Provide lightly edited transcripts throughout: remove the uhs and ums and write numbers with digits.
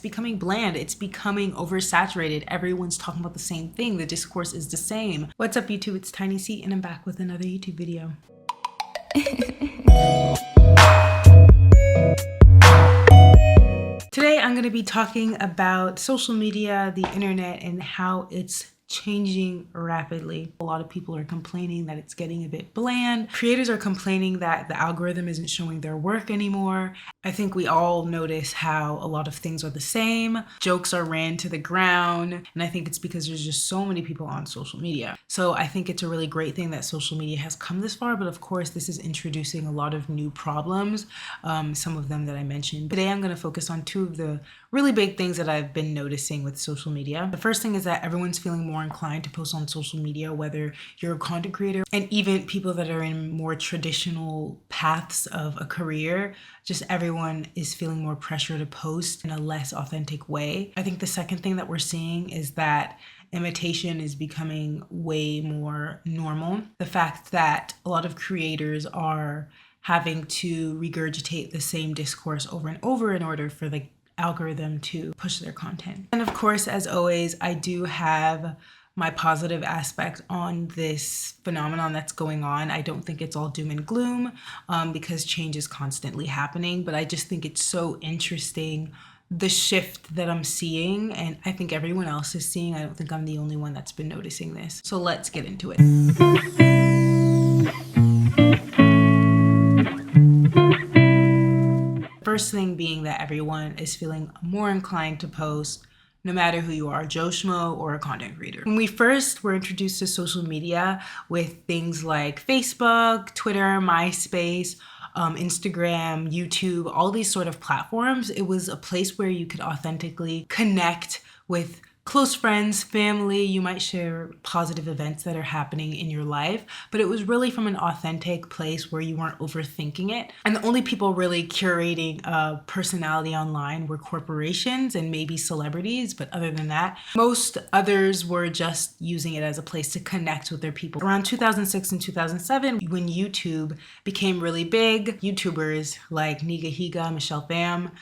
becoming bland. It's becoming oversaturated. Everyone's talking about the same thing. The discourse is the same. What's up, YouTube? It's tiny.sey, and I'm back with another YouTube video. Today, I'm going to be talking about social media, the internet, and how it's changing rapidly. A lot of people are complaining that it's getting a bit bland. Creators are complaining that the algorithm isn't showing their work anymore. I think we all notice how a lot of things are the same. Jokes are ran to the ground. And I think it's because there's just so many people on social media. So I think it's a really great thing that social media has come this far. But of course, this is introducing a lot of new problems, some of them that I mentioned. Today, I'm going to focus on two of the really big things that I've been noticing with social media. The first thing is that everyone's feeling more inclined to post on social media, whether you're a content creator and even people that are in more traditional paths of a career. Just everyone is feeling more pressure to post in a less authentic way. I think the second thing that we're seeing is that imitation is becoming way more normal. The fact that a lot of creators are having to regurgitate the same discourse over and over in order for the algorithm to push their content. And of course, as always, I do have my positive aspect on this phenomenon that's going on. I don't think it's all doom and gloom because change is constantly happening, but I just think it's so interesting, the shift that I'm seeing, and I think everyone else is seeing. I don't think I'm the only one that's been noticing this. So let's get into it. First thing being that everyone is feeling more inclined to post, no matter who you are, Joe Schmo or a content creator. When we first were introduced to social media with things like Facebook, Twitter, MySpace, Instagram, YouTube, all these sort of platforms, it was a place where you could authentically connect with close friends, family. You might share positive events that are happening in your life, but it was really from an authentic place where you weren't overthinking it. And the only people really curating a personality online were corporations and maybe celebrities, but other than that, most others were just using it as a place to connect with their people. Around 2006 and 2007, when YouTube became really big, YouTubers like Niga Higa, Michelle Pham,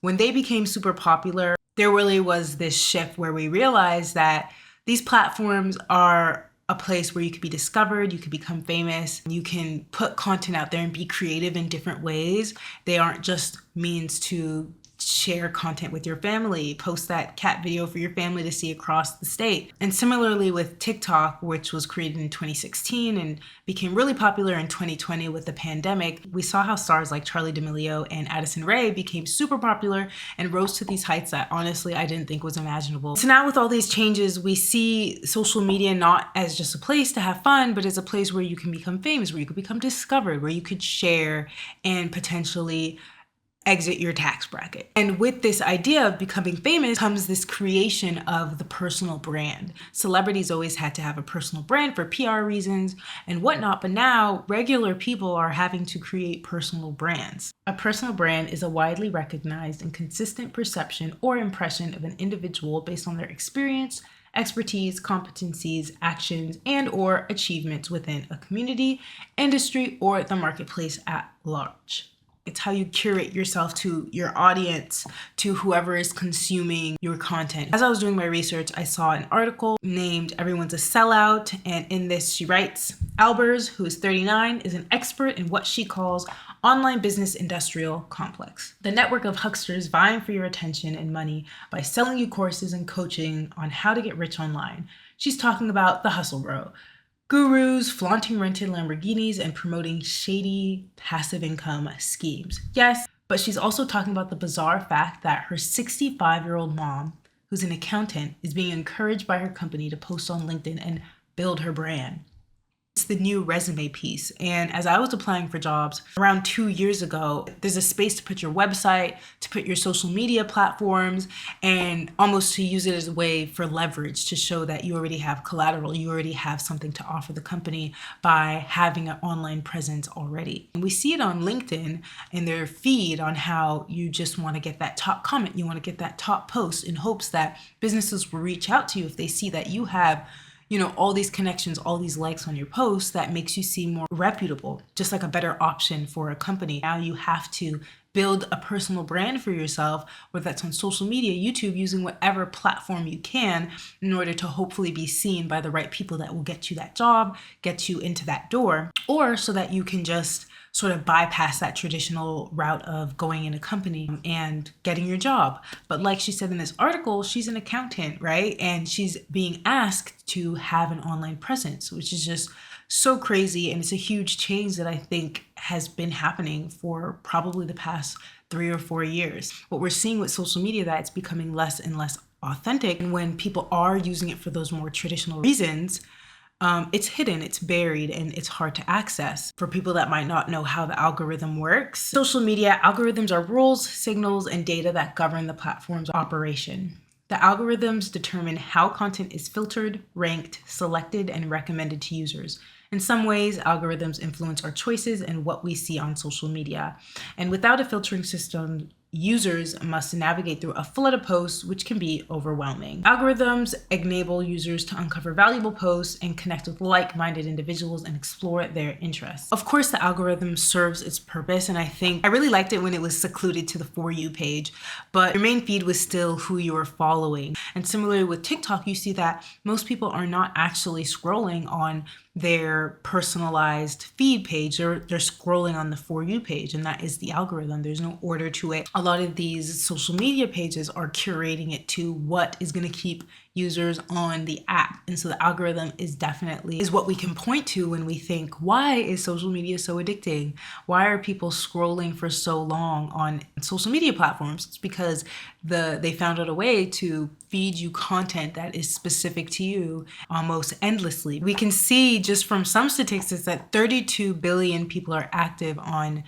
when they became super popular, there really was this shift where we realized that these platforms are a place where you could be discovered, you could become famous, you can put content out there and be creative in different ways. They aren't just means to share content with your family, post that cat video for your family to see across the state. And similarly with TikTok, which was created in 2016 and became really popular in 2020 with the pandemic, we saw how stars like Charli D'Amelio and Addison Rae became super popular and rose to these heights that honestly I didn't think was imaginable. So now with all these changes, we see social media not as just a place to have fun, but as a place where you can become famous, where you could become discovered, where you could share and potentially exit your tax bracket. And with this idea of becoming famous comes this creation of the personal brand. Celebrities always had to have a personal brand for PR reasons and whatnot, but now regular people are having to create personal brands. A personal brand is a widely recognized and consistent perception or impression of an individual based on their experience, expertise, competencies, actions, and or achievements within a community, industry, or the marketplace at large. It's how you curate yourself to your audience, to whoever is consuming your content. As I was doing my research, I saw an article named Everyone's a Sellout. And in this, she writes, Albers, who is 39, is an expert in what she calls online business industrial complex. The network of hucksters vying for your attention and money by selling you courses and coaching on how to get rich online. She's talking about the hustle bro. Gurus flaunting rented Lamborghinis and promoting shady passive income schemes. Yes, but she's also talking about the bizarre fact that her 65-year-old mom, who's an accountant, is being encouraged by her company to post on LinkedIn and build her brand. It's the new resume piece. And as I was applying for jobs around 2 years ago, there's a space to put your website, to put your social media platforms, and almost to use it as a way for leverage to show that you already have collateral, you already have something to offer the company by having an online presence already. And we see it on LinkedIn in their feed on how you just want to get that top comment, you want to get that top post in hopes that businesses will reach out to you if they see that you have all these connections, all these likes on your posts. That makes you seem more reputable, just like a better option for a company. Now you have to build a personal brand for yourself, whether that's on social media, YouTube, using whatever platform you can in order to hopefully be seen by the right people that will get you that job, get you into that door, or so that you can just sort of bypass that traditional route of going in a company and getting your job. But like she said in this article, she's an accountant, right? And she's being asked to have an online presence, which is just so crazy. And it's a huge change that I think has been happening for probably the past 3 or 4 years. What we're seeing with social media, that it's becoming less and less authentic. And when people are using it for those more traditional reasons, it's hidden, it's buried, and it's hard to access. For people that might not know how the algorithm works, social media algorithms are rules, signals, and data that govern the platform's operation. The algorithms determine how content is filtered, ranked, selected, and recommended to users. In some ways, algorithms influence our choices and what we see on social media. And without a filtering system, users must navigate through a flood of posts, which can be overwhelming. Algorithms enable users to uncover valuable posts and connect with like-minded individuals and explore their interests. Of course, the algorithm serves its purpose, and I really liked it when it was secluded to the For You page, but your main feed was still who you were following. And similarly with TikTok, you see that most people are not actually scrolling on their personalized feed page, they're scrolling on the For You page, and that is the algorithm. There's no order to it. A lot of these social media pages are curating it to what is going to keep users on the app. And so the algorithm is what we can point to when we think, why is social media so addicting? Why are people scrolling for so long on social media platforms? It's because they found out a way to feed you content that is specific to you almost endlessly. We can see just from some statistics that 32 billion people are active on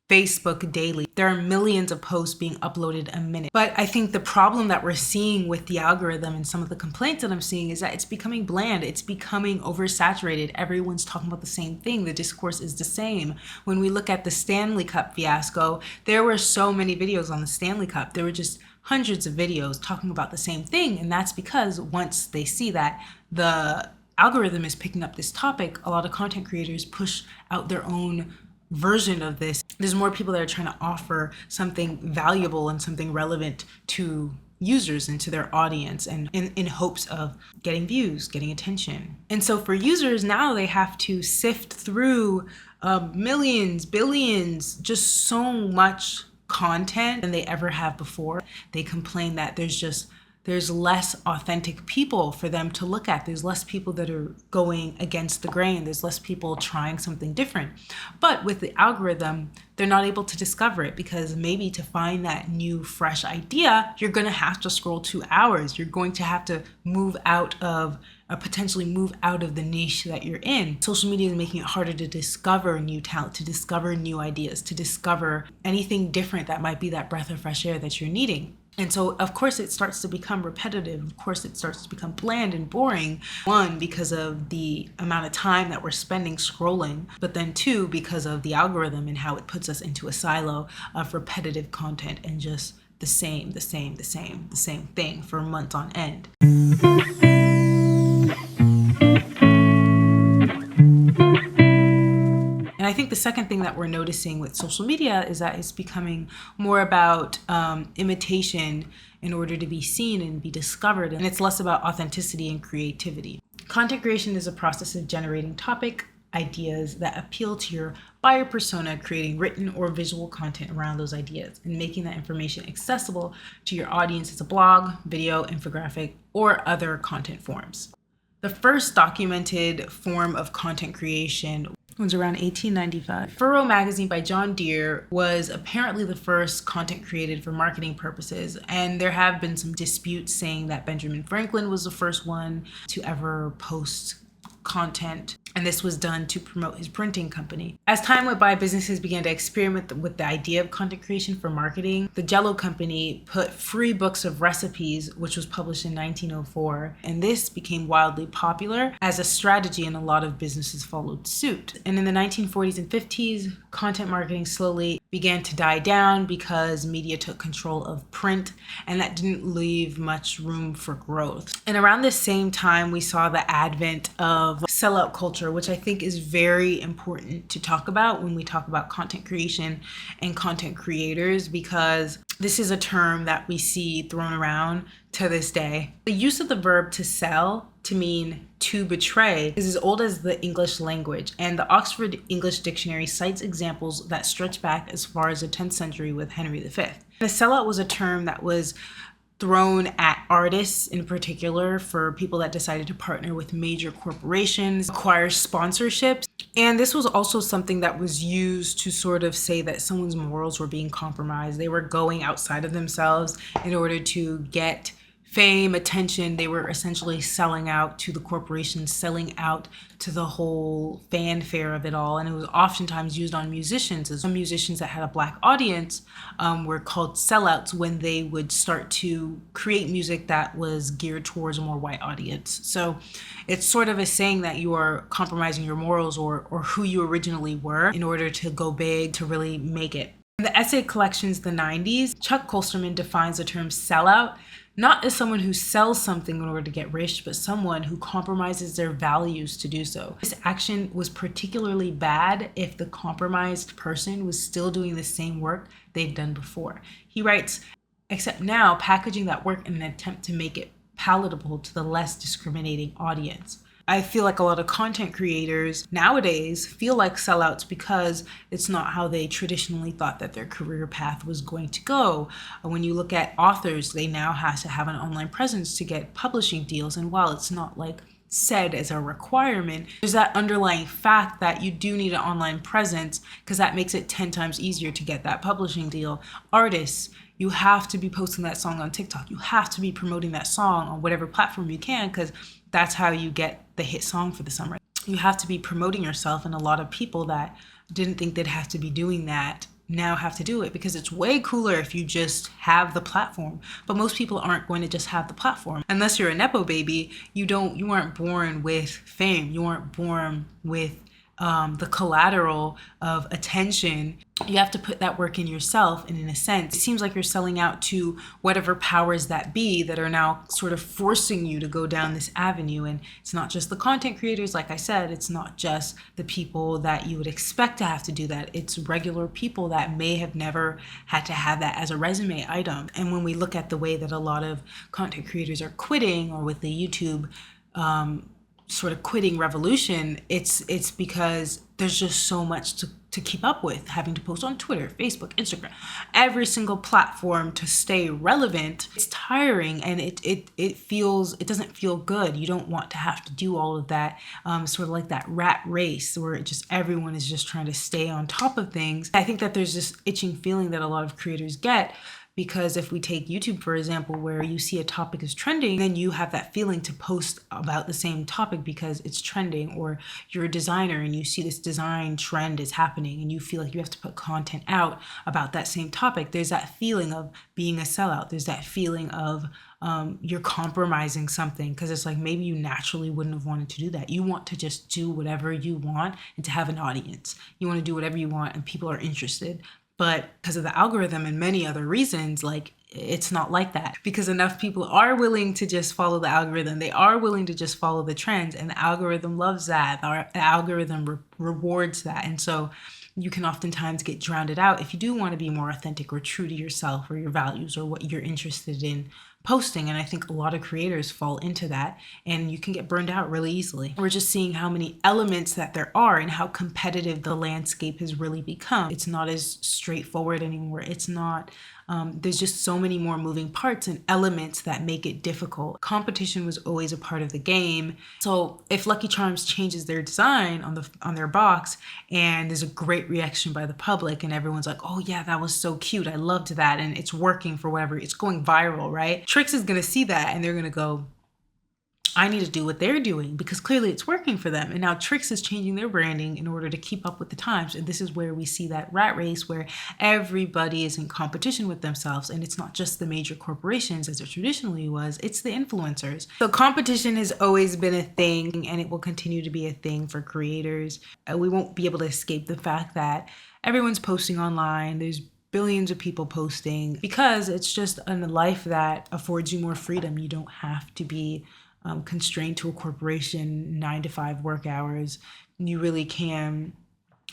Facebook daily. There are millions of posts being uploaded a minute. But I think the problem that we're seeing with the algorithm and some of the complaints that I'm seeing is that it's becoming bland. It's becoming oversaturated. Everyone's talking about the same thing. The discourse is the same. When we look at the Stanley Cup fiasco, there were so many videos on the Stanley Cup. There were just hundreds of videos talking about the same thing. And that's because once they see that the algorithm is picking up this topic, a lot of content creators push out their own version of this. There's more people that are trying to offer something valuable and something relevant to users and to their audience, and in hopes of getting views, getting attention. And so for users now, they have to sift through millions, billions, just so much content than they ever have before. They complain that there's less authentic people for them to look at. There's less people that are going against the grain. There's less people trying something different. But with the algorithm, they're not able to discover it, because maybe to find that new, fresh idea, you're going to have to scroll 2 hours. You're going to have to potentially move out of the niche that you're in. Social media is making it harder to discover new talent, to discover new ideas, to discover anything different that might be that breath of fresh air that you're needing. And so, of course, it starts to become repetitive. Of course, it starts to become bland and boring. 1, because of the amount of time that we're spending scrolling, but then 2, because of the algorithm and how it puts us into a silo of repetitive content and just the same thing for months on end. And I think the second thing that we're noticing with social media is that it's becoming more about imitation in order to be seen and be discovered. And it's less about authenticity and creativity. Content creation is a process of generating topic ideas that appeal to your buyer persona, creating written or visual content around those ideas, and making that information accessible to your audience as a blog, video, infographic, or other content forms. The first documented form of content creation was around 1895. Furrow magazine by John Deere was apparently the first content created for marketing purposes, and there have been some disputes saying that Benjamin Franklin was the first one to ever post content, and this was done to promote his printing company. As time went by, businesses began to experiment with the idea of content creation for marketing. The Jell-O company put free books of recipes, which was published in 1904, and this became wildly popular as a strategy, and a lot of businesses followed suit. And in the 1940s and 50s, content marketing slowly began to die down because media took control of print, and that didn't leave much room for growth. And around this same time, we saw the advent of sellout culture culture, which I think is very important to talk about when we talk about content creation and content creators, because this is a term that we see thrown around to this day. The use of the verb to sell to mean to betray is as old as the English language, and the Oxford English Dictionary cites examples that stretch back as far as the 10th century with Henry V. The sellout was a term that was thrown at artists in particular for people that decided to partner with major corporations, acquire sponsorships. And this was also something that was used to sort of say that someone's morals were being compromised. They were going outside of themselves in order to get fame, attention. They were essentially selling out to the corporations, selling out to the whole fanfare of it all. And it was oftentimes used on musicians. Some musicians that had a Black audience were called sellouts when they would start to create music that was geared towards a more white audience. So it's sort of a saying that you are compromising your morals or who you originally were in order to go big, to really make it. In the essay collections, The 90s, Chuck Kolsterman defines the term sellout not as someone who sells something in order to get rich, but someone who compromises their values to do so. This action was particularly bad if the compromised person was still doing the same work they'd done before. He writes, except now packaging that work in an attempt to make it palatable to the less discriminating audience. I feel like a lot of content creators nowadays feel like sellouts because it's not how they traditionally thought that their career path was going to go. When you look at authors, they now have to have an online presence to get publishing deals. And while it's not like said as a requirement, there's that underlying fact that you do need an online presence because that makes it 10 times easier to get that publishing deal. Artists, you have to be posting that song on TikTok. You have to be promoting that song on whatever platform you can because that's how you get the hit song for the summer. You have to be promoting yourself, and a lot of people that didn't think they'd have to be doing that now have to do it because it's way cooler if you just have the platform. But most people aren't going to just have the platform. Unless you're a Nepo baby, you aren't born with fame. You aren't born with the collateral of attention. You have to put that work in yourself, and in a sense, it seems like you're selling out to whatever powers that be that are now sort of forcing you to go down this avenue. And it's not just the content creators, like I said, it's not just the people that you would expect to have to do that. It's regular people that may have never had to have that as a resume item. And when we look at the way that a lot of content creators are quitting, or with the YouTube sort of quitting revolution, it's because there's just so much to keep up with, having to post on Twitter, Facebook, Instagram, every single platform to stay relevant. It's tiring, and it doesn't feel good. You don't want to have to do all of that, sort of like that rat race where everyone is just trying to stay on top of things. I think that there's this itching feeling that a lot of creators get, because if we take YouTube, for example, where you see a topic is trending, then you have that feeling to post about the same topic because it's trending, or you're a designer and you see this design trend is happening and you feel like you have to put content out about that same topic. There's that feeling of being a sellout. There's that feeling of you're compromising something, because it's like maybe you naturally wouldn't have wanted to do that. You want to just do whatever you want and to have an audience. You want to do whatever you want and people are interested. But because of the algorithm and many other reasons, like, it's not like that, because enough people are willing to just follow the algorithm. They are willing to just follow the trends, and the algorithm loves that. The algorithm rewards that. And so you can oftentimes get drowned out if you do want to be more authentic or true to yourself or your values or what you're interested in posting. And I think a lot of creators fall into that, and you can get burned out really easily. We're just seeing how many elements that there are and how competitive the landscape has really become. It's not as straightforward anymore. It's not, there's just so many more moving parts and elements that make it difficult. Competition was always a part of the game. So if Lucky Charms changes their design on their box and there's a great reaction by the public and everyone's like, oh yeah, that was so cute, I loved that, and it's working for whatever, it's going viral, right? Trix is gonna see that and they're gonna go, I need to do what they're doing because clearly it's working for them. And now Trix is changing their branding in order to keep up with the times. And this is where we see that rat race where everybody is in competition with themselves. And it's not just the major corporations as it traditionally was, it's the influencers. So competition has always been a thing, and it will continue to be a thing for creators. We won't be able to escape the fact that everyone's posting online. There's billions of people posting because it's just a life that affords you more freedom. You don't have to be constrained to a corporation, 9 to 5 work hours. You really can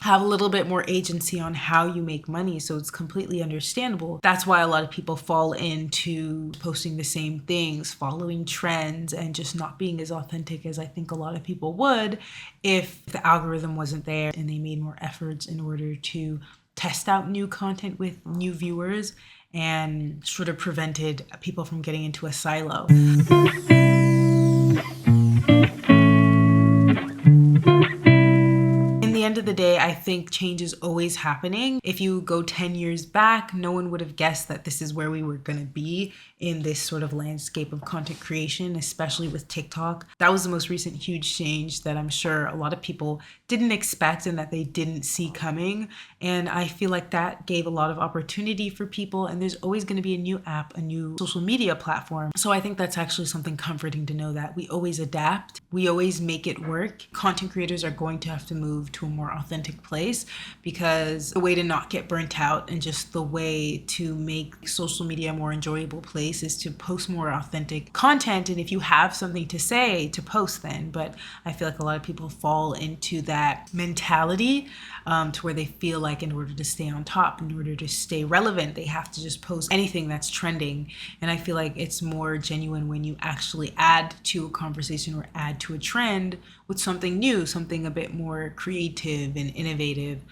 have a little bit more agency on how you make money. So it's completely understandable. That's why a lot of people fall into posting the same things, following trends, and just not being as authentic as I think a lot of people would if the algorithm wasn't there and they made more efforts in order to test out new content with new viewers and sort of prevented people from getting into a silo. End of the day, I think change is always happening. If you go 10 years back, no one would have guessed that this is where we were going to be in this sort of landscape of content creation, especially with TikTok. That was the most recent huge change that I'm sure a lot of people didn't expect and that they didn't see coming. And I feel like that gave a lot of opportunity for people, and there's always going to be a new app, a new social media platform. So I think that's actually something comforting to know that we always adapt, we always make it work. Content creators are going to have to move to a more authentic place, because the way to not get burnt out and just the way to make social media a more enjoyable place is to post more authentic content. And if you have something to say, to post then. But I feel like a lot of people fall into that mentality to where they feel like in order to stay on top, in order to stay relevant, they have to just post anything that's trending. And I feel like it's more genuine when you actually add to a conversation or add to a trend with something new, something a bit more creative and innovative,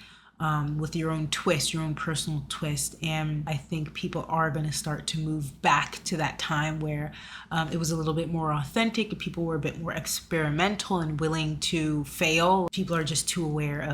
with your own twist, your own personal twist. And I think people are going to start to move back to that time where it was a little bit more authentic and people were a bit more experimental and willing to fail. People are just too aware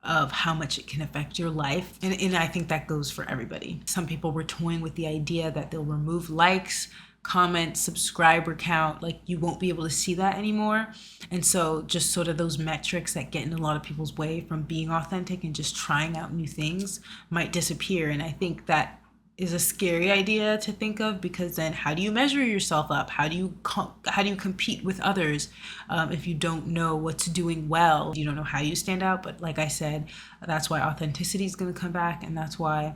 of how much it can affect your life. And I think that goes for everybody. Some people were toying with the idea that they'll remove likes, comments, subscriber count, like you won't be able to see that anymore. And so just sort of those metrics that get in a lot of people's way from being authentic and just trying out new things might disappear. And I think that is a scary idea to think of, because then how do you measure yourself up? How do you compete with others if you don't know what's doing well? You don't know how you stand out. But like I said, that's why authenticity is going to come back, and that's why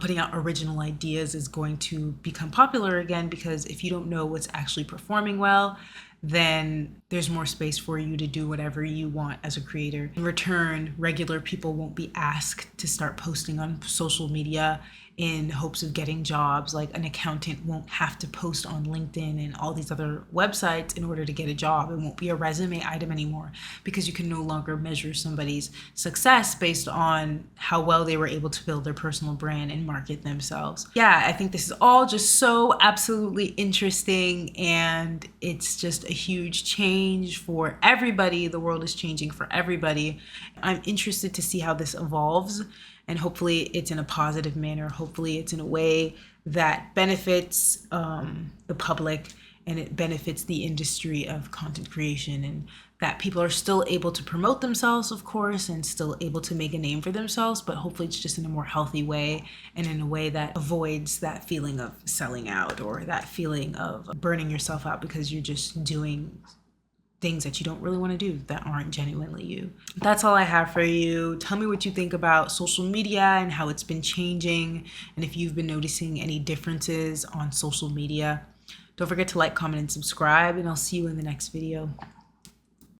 putting out original ideas is going to become popular again, because if you don't know what's actually performing well, then there's more space for you to do whatever you want as a creator. In return, regular people won't be asked to start posting on social media in hopes of getting jobs. Like an accountant won't have to post on LinkedIn and all these other websites in order to get a job. It won't be a resume item anymore, because you can no longer measure somebody's success based on how well they were able to build their personal brand and market themselves. Yeah, I think this is all just so absolutely interesting, and it's just a huge change for everybody. The world is changing for everybody. I'm interested to see how this evolves, and hopefully it's in a positive manner. Hopefully it's in a way that benefits the public, and it benefits the industry of content creation, and that people are still able to promote themselves, of course, and still able to make a name for themselves, but hopefully it's just in a more healthy way, and in a way that avoids that feeling of selling out or that feeling of burning yourself out because you're just doing things that you don't really want to do that aren't genuinely you. That's all I have for you. Tell me what you think about social media and how it's been changing, and if you've been noticing any differences on social media. Don't forget to like, comment, and subscribe, and I'll see you in the next video.